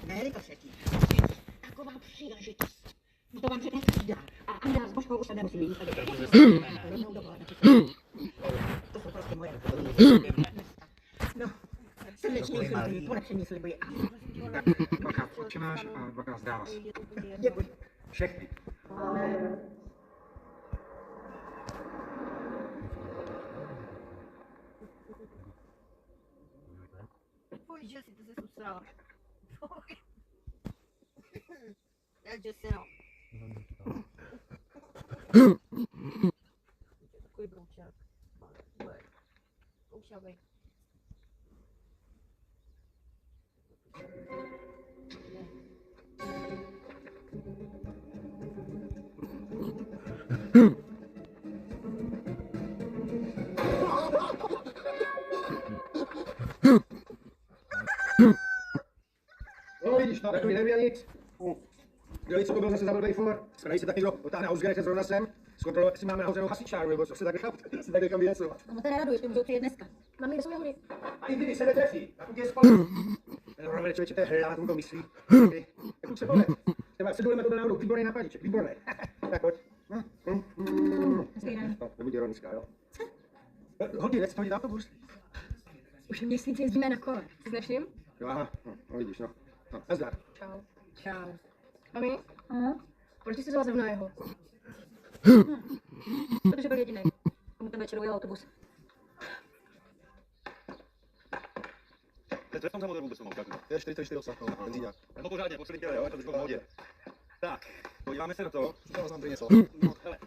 Ne, to třetí. Taková příležitost. No to vám řekne každá. A ani nás s Božkou už se nemusí mít. To jsou prostě moje. No, srdečný slibuji, podepřený slibuji. Dvakrát odčenáš a dvakrát zdává se. Děkuji. Všechny. Pojď, že si to se susrala. Takže se no. Takový broučák. Poušavej. No vidíš, no, takový nevěděl nic. Kdo ví, co to byl zase za blbej for? Zpraví se tak někdo otáhne Ausgerech zrovna sem, zkontrolovat, jestli máme nahozenou hasičáru, nebo co se tak nechat, se tak někam vyjecovat. No to neraduješ, ty můžou přijet dneska. Mami, kde jsou jahody? Ani kdyby se netrefí, tak už je spolu. Rovně člověče, to je hrdá, tomu myslí. Tak už se poved. Třeba se důleme tohle náhodou, výborný nápadíček, výborný. Tak pojď. No, nebuď ironická, jo. Hodně věc, hodí autobus. Už měsíc jezdíme na kole. Jsi nevšim? Jo, aha, no vidíš, no. Nazdar. Čau. Čau. Mami? Proč jsi vzala zrovna jeho? Protože byl jediný. Komu ten večer ujel autobus. Teď v tom samotoru vůbec mám kalkulu. Je 44 osah, no, benzíňák. No pořádně, poslední těle, jo, to už bylo v pohodě. Tak, podíváme se na to. Já znám tady něco. No, hele,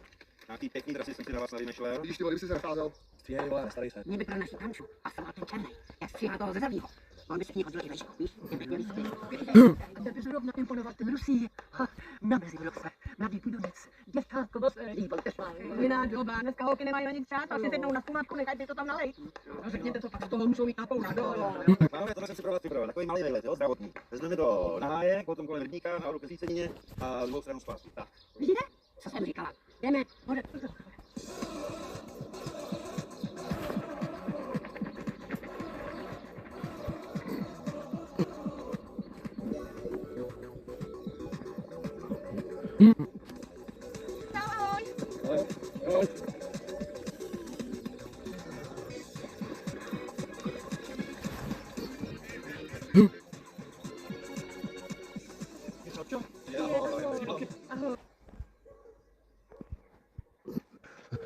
nějaký pěkný trasy jsem si na vás navymýšlel. Vidíš ty vole, kdyby jsi se nacházel. Ty vole, starý se. Mě by pro naši tanču a jsem ten černej. Já stříhám toho ze zavního. On by se k ní hodil i vejšku, víš? Těm pěkně lístky. A to by zrovna imponovat v Rusii. Na mezi Vlokse, mladý půdonec, děvčátko, Jiná doba, dneska holky nemají na nic čas, asi sednou na půlátku, nechajte to tam nalejt. A řekněte, co pak z toho můžou mít na pouna. Máme, tohle jsem si pro vás připravil, takový malý výlet, jo, zdravotní. Vezmeme do Nahájek, potom kolem Rybníka, nahoru ke Zícenině a z druhou stranu zpátky. Tak. Vidíte? Co jsem říkala? Jdeme, hoře.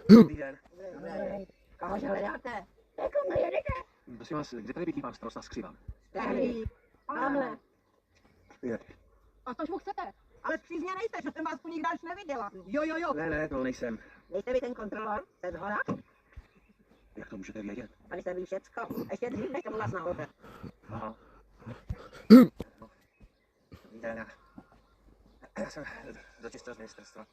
Dobrý den. Kohože hledáte? Komu jedete? Prosím vás, kde tady bydlí pan starosta Skřivan? Starý. Tamhle. Je. A což mu chcete? Ale přízně nejste, že jsem vás tu nikdy až neviděla. Jo. Ne, to nejsem. Nejste vy ten kontrolor? Jste zhora? Jak to můžete vědět? Tady se ví všecko. Ještě dřív, než jsem u vás nahoře. Aha. Já jsem do čistého ministerstva.